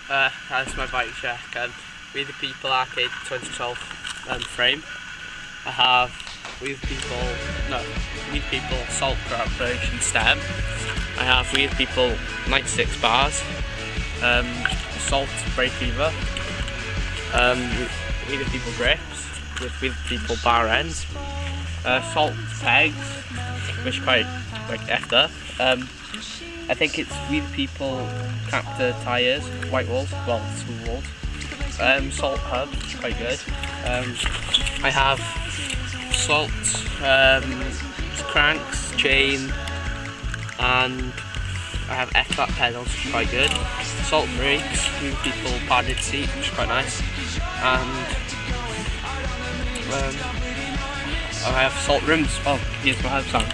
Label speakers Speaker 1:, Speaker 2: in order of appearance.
Speaker 1: That's my bike check, and We the People Arcade 2012 frame. I have We the People Salt Corporation stem. I have We the People 96 bars, Salt Brake lever, We the People grips with We the People bar ends, Salt pegs, which quite like effed up. I think it's We the People Captor tyres, white walls, well, two walls. Salt hub, which is quite good. I have Salt cranks, chain, and I have F-flat pedals, which is quite good. Salt brakes, We the People padded seat, which is quite nice. And I have Salt rims. Oh, here's my hub sound.